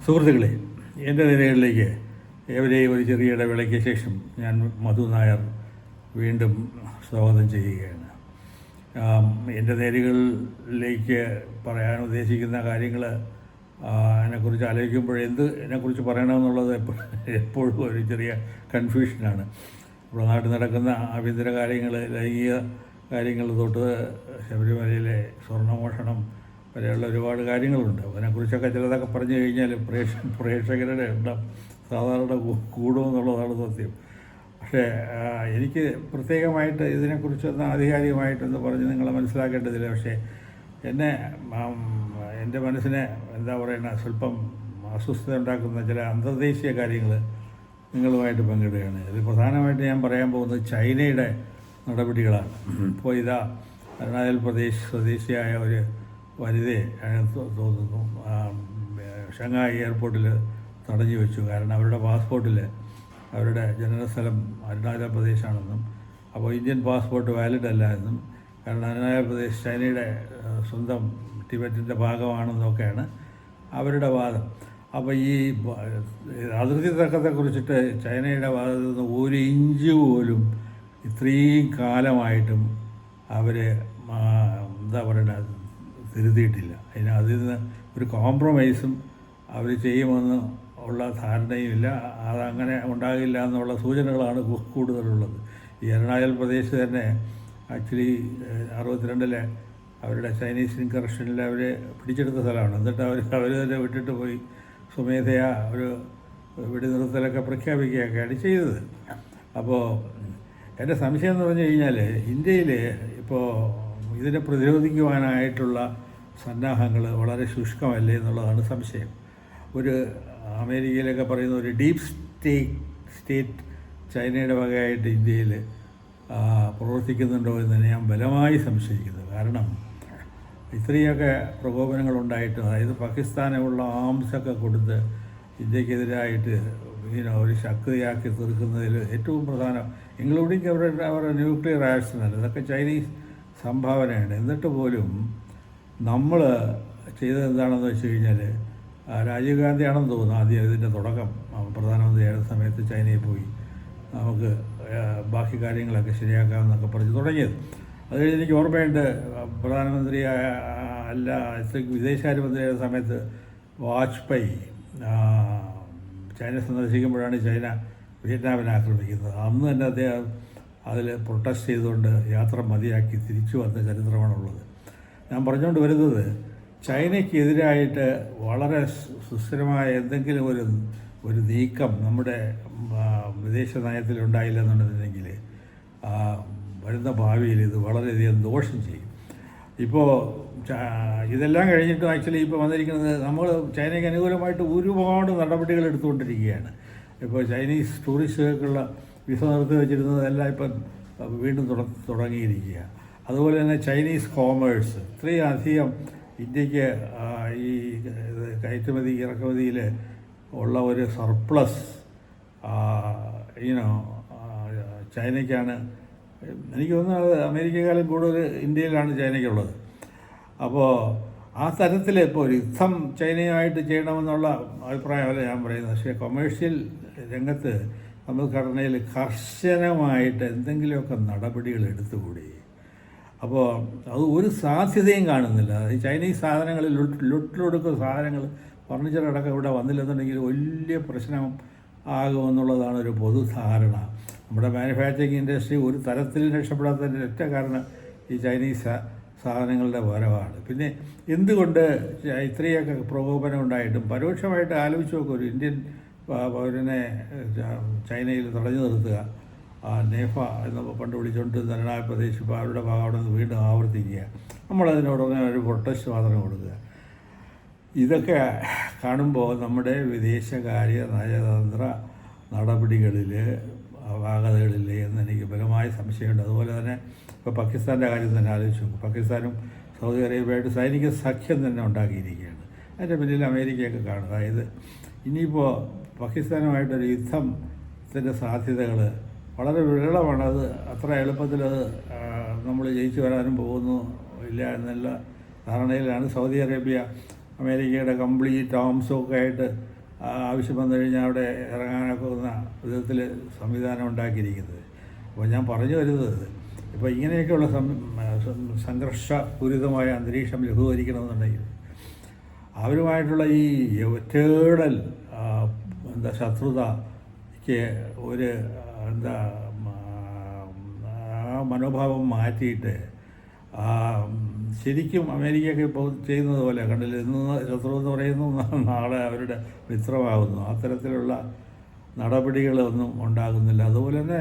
സുഹൃത്തുക്കളെ, എൻ്റെ നിലകളിലേക്ക് ഏവരെയും ഒരു ചെറിയ ഇടവേളയ്ക്ക് ശേഷം ഞാൻ മധു നായർ വീണ്ടും സ്വാഗതം ചെയ്യുകയാണ്. എൻ്റെ നേരുകളിലേക്ക് പറയാൻ ഉദ്ദേശിക്കുന്ന കാര്യങ്ങൾ അതിനെക്കുറിച്ച് ആലോചിക്കുമ്പോൾ ഇതിനെക്കുറിച്ച് പറയണമെന്നുള്ളത് എപ്പോഴും ഒരു ചെറിയ കൺഫ്യൂഷനാണ്. നമ്മുടെ നാട്ടിൽ നടക്കുന്ന ആഭ്യന്തര കാര്യങ്ങൾ, ലൈംഗിക കാര്യങ്ങൾ തൊട്ട് ശബരിമലയിലെ സ്വർണ്ണമോഷണം വരെയുള്ള ഒരുപാട് കാര്യങ്ങളുണ്ട്. അതിനെക്കുറിച്ചൊക്കെ ചിലതൊക്കെ പറഞ്ഞു കഴിഞ്ഞാൽ പ്രേക്ഷകരുടെ എണ്ണം സാധാരണ കൂടുമെന്നുള്ളതാണ് സത്യം. പക്ഷേ എനിക്ക് പ്രത്യേകമായിട്ട് ഇതിനെക്കുറിച്ചൊന്ന് ആധികാരികമായിട്ടൊന്ന് പറഞ്ഞ് നിങ്ങളെ മനസ്സിലാക്കേണ്ടതില്ല. പക്ഷേ എൻ്റെ മനസ്സിനെ എന്താ പറയുക, സ്വല്പം അസ്വസ്ഥത ഉണ്ടാക്കുന്ന ചില അന്തർദേശീയ കാര്യങ്ങൾ നിങ്ങളുമായിട്ട് പങ്കിടുകയാണ്. ഇത് പ്രധാനമായിട്ട് ഞാൻ പറയാൻ പോകുന്നത് ചൈനയുടെ നടപടികളാണ്. ഇപ്പോൾ ഇതാ അരുണാചൽ പ്രദേശ് സ്വദേശിയായ ഒരു വനിതയെ തോന്നുന്നു ഷങ്ങായി എയർപോർട്ടിൽ തടഞ്ഞു വെച്ചു. കാരണം അവരുടെ പാസ്പോർട്ടിൽ അവരുടെ ജനനസ്ഥലം അരുണാചൽ പ്രദേശാണെന്നും അപ്പോൾ ഇന്ത്യൻ പാസ്പോർട്ട് വാലിഡ് അല്ല എന്നും, കാരണം അരുണാചൽ പ്രദേശ് ചൈനയുടെ സ്വന്തം ടിബറ്റിൻ്റെ ഭാഗമാണെന്നൊക്കെയാണ് അവരുടെ വാദം. അപ്പോൾ ഈ അതിർത്തി തർക്കത്തെക്കുറിച്ചിട്ട് ചൈനയുടെ ഭാഗത്തു നിന്ന് ഒരു ഇഞ്ച് പോലും ഇത്രയും കാലമായിട്ടും അവർ എന്താ പറയുക തിരുത്തിയിട്ടില്ല. അതിൽ നിന്ന് ഒരു കോംപ്രമൈസും അവർ ചെയ്യുമെന്ന് ഉള്ള ധാരണയുമില്ല. അതങ്ങനെ ഉണ്ടാകില്ല എന്നുള്ള സൂചനകളാണ് കൂടുതലുള്ളത്. ഈ അരുണാചൽ പ്രദേശ് തന്നെ ആക്ച്വലി 62 അവരുടെ ചൈനീസ് ഇൻകറക്ഷനിൽ അവർ പിടിച്ചെടുത്ത സ്ഥലമാണ്. എന്നിട്ട് അവർ തന്നെ വിട്ടിട്ട് പോയി സ്വമേധയാ ഒരു വെടിനിർത്തലൊക്കെ പ്രഖ്യാപിക്കുകയൊക്കെയാണ് ചെയ്തത്. അപ്പോൾ എൻ്റെ സംശയം എന്ന് പറഞ്ഞു കഴിഞ്ഞാൽ ഇന്ത്യയിൽ ഇപ്പോൾ ഇതിനെ പ്രതിരോധിക്കുവാനായിട്ടുള്ള സന്നാഹങ്ങൾ വളരെ ശുഷ്കമല്ലേ എന്നുള്ളതാണ് സംശയം. ഒരു അമേരിക്കയിലൊക്കെ പറയുന്ന ഒരു ഡീപ്പ് സ്റ്റേറ്റ് ചൈനയുടെ വകയായിട്ട് ഇന്ത്യയിൽ പ്രവർത്തിക്കുന്നുണ്ടോ എന്ന് ഞാൻ ബലമായി സംശയിക്കുന്നു. കാരണം ഇത്രയൊക്കെ പ്രകോപനങ്ങളുണ്ടായിട്ട്, അതായത് പാകിസ്ഥാനുള്ള ആംസൊക്കെ കൊടുത്ത് ഇന്ത്യക്കെതിരായിട്ട് ഒരു ശക്തിയാക്കി തീർക്കുന്നതിൽ ഏറ്റവും പ്രധാനം ഇൻക്ലൂഡിങ് അവരുടെ ന്യൂക്ലിയർ ആർസനൽ, ഇതൊക്കെ ചൈനീസ് സംഭാവനയാണ്. എന്നിട്ട് പോലും നമ്മൾ ചെയ്തത് എന്താണെന്ന് വെച്ച് കഴിഞ്ഞാൽ, രാജീവ് ഗാന്ധിയാണെന്ന് തോന്നുന്നു ആദ്യം ഇതിൻ്റെ തുടക്കം പ്രധാനമന്ത്രിയായിരുന്ന സമയത്ത് ചൈനയിൽ പോയി നമുക്ക് ബാക്കി കാര്യങ്ങളൊക്കെ ശരിയാക്കാമെന്നൊക്കെ പറഞ്ഞ് തുടങ്ങിയത്. അത് കഴിഞ്ഞ് എനിക്ക് ഓർമ്മയുണ്ട്, പ്രധാനമന്ത്രി അല്ല വിദേശകാര്യമന്ത്രിയായ സമയത്ത് വാജ്പേയി ചൈന സന്ദർശിക്കുമ്പോഴാണ് ചൈന വിയറ്റ്നാമിനെ ആക്രമിക്കുന്നത്. അന്ന് തന്നെ അദ്ദേഹം അതിൽ പ്രൊട്ടസ്റ്റ് ചെയ്തുകൊണ്ട് യാത്ര മതിയാക്കി തിരിച്ചു വന്ന ചരിത്രമാണുള്ളത്. ഞാൻ പറഞ്ഞുകൊണ്ട് വരുന്നത്, ചൈനയ്ക്കെതിരായിട്ട് വളരെ സുസ്ഥിരമായ എന്തെങ്കിലും ഒരു നീക്കം നമ്മുടെ വിദേശ നയത്തിലുണ്ടായില്ല എന്നുണ്ടെന്നുണ്ടെങ്കിൽ വരുന്ന ഭാവിയിൽ ഇത് വളരെയധികം ദോഷം ചെയ്യും. ഇപ്പോൾ ഇതെല്ലാം കഴിഞ്ഞിട്ടും ആക്ച്വലി ഇപ്പോൾ വന്നിരിക്കുന്നത്, നമ്മൾ ചൈനയ്ക്ക് അനുകൂലമായിട്ട് ഒരുപാട് നടപടികൾ എടുത്തുകൊണ്ടിരിക്കുകയാണ്. ഇപ്പോൾ ചൈനീസ് ടൂറിസ്റ്റുകൾക്കുള്ള വിസ നിർത്തി വെച്ചിരുന്നതെല്ലാം ഇപ്പം വീണ്ടും തുടങ്ങിയിരിക്കുക. അതുപോലെ തന്നെ ചൈനീസ് കോമേഴ്സ് ഇത്രയും അധികം ഇന്ത്യക്ക് ഈ കയറ്റുമതി ഇറക്കുമതിയിൽ ഉള്ള ഒരു സർപ്ലസ് ചൈനയ്ക്കാണ്. എനിക്ക് തോന്നുന്നത് അമേരിക്കക്കാളും കൂടുതൽ ഇന്ത്യയിലാണ് ചൈനയ്ക്കുള്ളത്. അപ്പോൾ ആ തരത്തിൽ ഇപ്പോൾ ഒരു യുദ്ധം ചൈനയുമായിട്ട് ചെയ്യണമെന്നുള്ള അഭിപ്രായമല്ല ഞാൻ പറയുന്നത്. പക്ഷേ കൊമേഴ്ഷ്യൽ രംഗത്ത് സമ്പദ്ഘടനയിൽ കർശനമായിട്ട് എന്തെങ്കിലുമൊക്കെ നടപടികൾ എടുത്തുകൂടി. അപ്പോൾ അത് ഒരു സാധ്യതയും കാണുന്നില്ല. ഈ ചൈനീസ് സാധനങ്ങളിൽ ലൊട്ടിലൊടുക്കുന്ന സാധനങ്ങൾ ഫർണിച്ചറടക്കം ഇവിടെ വന്നില്ലെന്നുണ്ടെങ്കിൽ വലിയ പ്രശ്നം ആകുമെന്നുള്ളതാണ് ഒരു പൊതുധാരണ. നമ്മുടെ മാനുഫാക്ചറിങ് ഇൻഡസ്ട്രി ഒരു തരത്തിൽ രക്ഷപ്പെടാത്തതിൻ്റെ ഒറ്റ കാരണം ഈ ചൈനീസ് സാധനങ്ങളുടെ വരവാണ്. പിന്നെ എന്തുകൊണ്ട് ഇത്രയൊക്കെ പ്രകോപനം ഉണ്ടായിട്ടും പരോക്ഷമായിട്ട് ആലോചിച്ച് നോക്കുക, ഒരു ഇന്ത്യൻ പൗരനെ ചൈനയിൽ തടഞ്ഞു നിർത്തുക, നേഫ എന്ന് പണ്ട് വിളിച്ചുകൊണ്ട് അരുണാചൽ പ്രദേശ് ഇപ്പോൾ അവരുടെ ഭാഗം അവിടെ നിന്ന് വീണ്ടും ആവർത്തിക്കുക, നമ്മളതിനോടൊപ്പം ഒരു പ്രൊട്ടസ്റ്റ് മാത്രം കൊടുക്കുക. ഇതൊക്കെ കാണുമ്പോൾ നമ്മുടെ വിദേശകാര്യ നയതന്ത്ര നടപടികളിൽ അപാകതകളില്ലേ എന്ന് എനിക്ക് ബലമായ സംശയമുണ്ട്. അതുപോലെ തന്നെ ഇപ്പോൾ പാകിസ്ഥാൻ്റെ കാര്യം തന്നെ ആലോചിച്ചു. പാകിസ്ഥാനും സൗദി അറേബ്യയായിട്ട് സൈനിക സഖ്യം തന്നെ ഉണ്ടാക്കിയിരിക്കുകയാണ്. അതിൻ്റെ പിന്നിൽ അമേരിക്കയൊക്കെ കാണും. അതായത് ഇനിയിപ്പോൾ പാകിസ്ഥാനുമായിട്ടൊരു യുദ്ധത്തിൻ്റെ സാധ്യതകൾ വളരെ വിരളമാണ്. അത് അത്ര എളുപ്പത്തിൽ നമ്മൾ ജയിച്ചു വരാനും പോകുന്നു ഇല്ല എന്നുള്ള ധാരണയിലാണ് സൗദി അറേബ്യ അമേരിക്കയുടെ കംപ്ലീറ്റ് ആംസൊക്കെ ആയിട്ട് ആവശ്യം വന്നു കഴിഞ്ഞാൽ അവിടെ ഇറങ്ങാനൊക്കുന്ന വിധത്തിൽ സംവിധാനം ഉണ്ടാക്കിയിരിക്കുന്നത്. അപ്പോൾ ഞാൻ പറഞ്ഞു വരുന്നത്, ഇപ്പോൾ ഇങ്ങനെയൊക്കെയുള്ള സംഘർഷപൂരിതമായ അന്തരീക്ഷം ലഘൂകരിക്കണമെന്നുണ്ടെങ്കിൽ അവരുമായിട്ടുള്ള ഈ എറ്റേണൽ ശത്രുതയ്ക്ക് ഒരു ആ മനോഭാവം മാറ്റിയിട്ട് ശരിക്കും അമേരിക്കയൊക്കെ ഇപ്പോൾ ചെയ്യുന്നത് പോലെ കണ്ടില്ല, ഇന്ന് ശത്രു എന്ന് പറയുന്നു, നാളെ അവരുടെ മിത്രമാകുന്നു. അത്തരത്തിലുള്ള നടപടികളൊന്നും ഉണ്ടാകുന്നില്ല. അതുപോലെ തന്നെ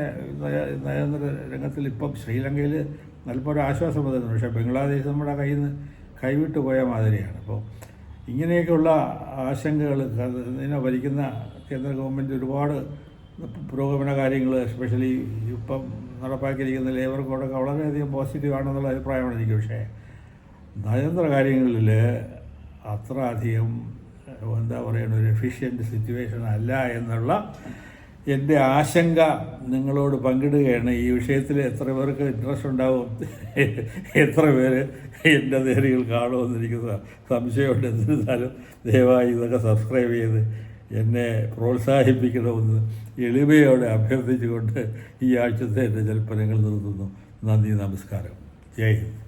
നയതന്ത്ര രംഗത്തിൽ ഇപ്പം ശ്രീലങ്കയിൽ അല്പം ഒരു ആശ്വാസം വന്നിരുന്നു. പക്ഷേ ബംഗ്ലാദേശ് നമ്മുടെ കയ്യിൽ നിന്ന് കൈവിട്ട് പോയ മാതിരിയാണ്. അപ്പോൾ ഇങ്ങനെയൊക്കെയുള്ള ആശങ്കകൾ ഇതിനെ ഭരിക്കുന്ന കേന്ദ്ര ഗവൺമെൻറ് ഒരുപാട് പുരോഗമന കാര്യങ്ങൾ, എസ്പെഷ്യലി ഇപ്പം നടപ്പാക്കിയിരിക്കുന്ന ലേബർ കോഡൊക്കെ വളരെയധികം പോസിറ്റീവാണെന്നുള്ള അഭിപ്രായമാണ് എനിക്ക്. പക്ഷേ നയതന്ത്ര കാര്യങ്ങളിൽ അത്ര അധികം ഒരു എഫിഷ്യൻ്റ് സിറ്റുവേഷൻ അല്ല എന്നുള്ള എൻ്റെ ആശങ്ക നിങ്ങളോട് പങ്കിടുകയാണ്. ഈ വിഷയത്തിൽ എത്ര പേർക്ക് ഇൻട്രസ്റ്റ് ഉണ്ടാവും, എത്ര പേര് എൻ്റെ നേരുകൾ കാണുമെന്ന് എനിക്ക് സംശയമുണ്ട്. എന്നിരുന്നാലും ദയവായി ഇതൊക്കെ സബ്സ്ക്രൈബ് ചെയ്ത് എന്നെ പ്രോത്സാഹിപ്പിക്കണമെന്ന് എളിമയോടെ അഭ്യർത്ഥിച്ചുകൊണ്ട് ഈ ആഴ്ചത്തെ എൻ്റെ ജൽപ്പനങ്ങൾ നിർത്തുന്നു. നന്ദി, നമസ്കാരം, ജയ് ഹിന്ദ്.